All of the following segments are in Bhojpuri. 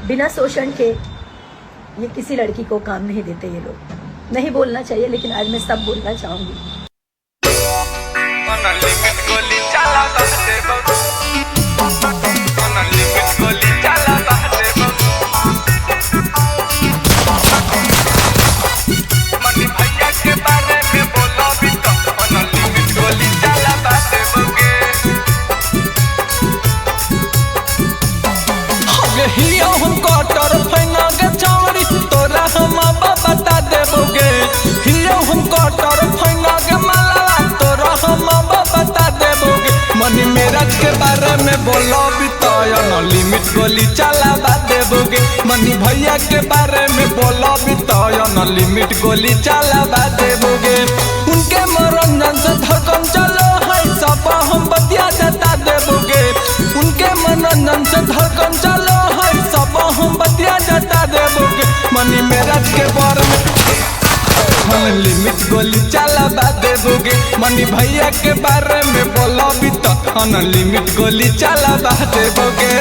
बिना शोषण के ये किसी लड़की को काम नहीं देते ये लोग। नहीं बोलना चाहिए लेकिन आज मैं सब बोलना चाहूंगी। हम कटर फैना गे छौरी तोरा हम बता देबोगे। हियो हम कटर फैना गे माला तोरा हम बता देबोगे। मनी मेरठ के बारे में बोलो बितायन लिमिट गोली चलावा देबोगे। मनी भैया के बारे में बोलो बितायन लिमिट गोली चलावा देबोगे। उनके मनोरंजन से धड़कन चलो है सब हम बतिया जता देबोगे। उनके मनोरंजन से धड़कन चलो है सब हम बतिया जता देबोगे। मनी मेरठ के बारे में लिमिट गोली चलावा देबोगे। मनी भैया के बारे में बोलो भी तो लिमिट गोली चलावा देबोगे।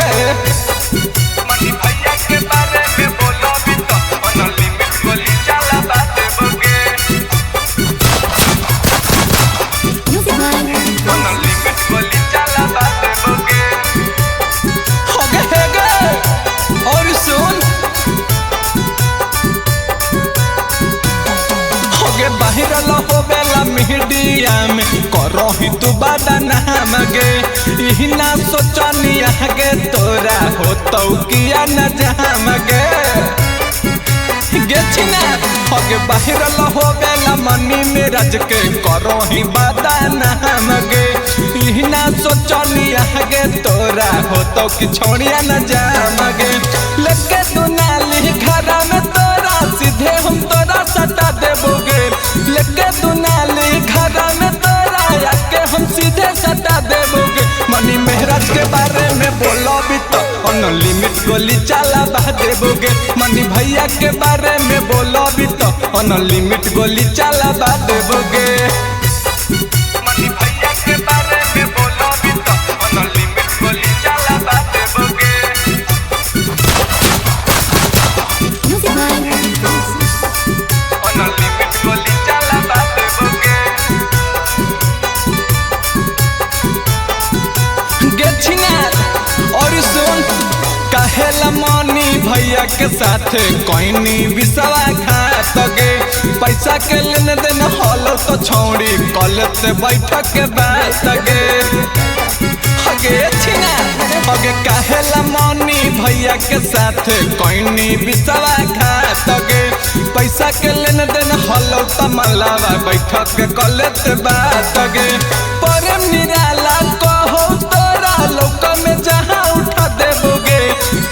मनी भैया के बारे में बोलो भी तो लिमिट गोली चलावा देबोगे। लिमिट गोली चलावा देबोगे। और सुन होगे बाहर होवेला मीडिया में करो ही तू बड़ा नाम गे। यही ना सोचनी आगे तोरा हो तो किया न जाम गे। होगे बाहर होवेला मनी मेरठ के करो ही बड़ा नाम गे। यही ना सोचनी आगे तोरा हो तो कि छोड़िया न जाम गे। लेके तू नाली घरा में तोरा सीधे हम तोरा सटा देबोगे। लेके तू नाली घरा में तोरा आके हम सीधे सटा देबोगे। मनी मेरठ के बारे में बोलो भी तो लिमिट गोली चलावा देबोगे। मनी भैया के बारे में बोलो भी तो लिमिट गोली चलावा देबोगे। मनी भैया के बारे में बोलो भी तो लिमिट गोली चलावा देबोगे। लिमिट गोली चलावा देबोगे। और सुन कहेला मनी भैया के साथ कोई विश्वासघात गे। पैसा के लेने देन हलो तो छोड़ी कॉलेज से बैठक के बात गे। अगे कहेला मनी भैया के साथ कोई विश्वासघात गे। पैसा के लेने देन हलो तो मलावा बैठक के कॉलेज से बात गे। प्रेम निराला कहो तोरा लोक में जहाँ उठा देबोगे।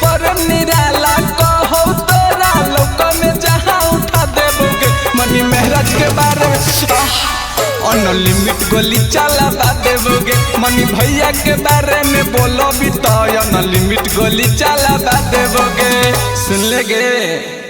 प्रेम निराला कहो तोरा लोक में जहाँ उठा देबोगे। मनी मेरठ के बारे में लिमिट गोली चलावा देबोगे। मनी भैया के बारे में बोलो भी तो लिमिट गोली चलावा देबोगे। सुन लेगे।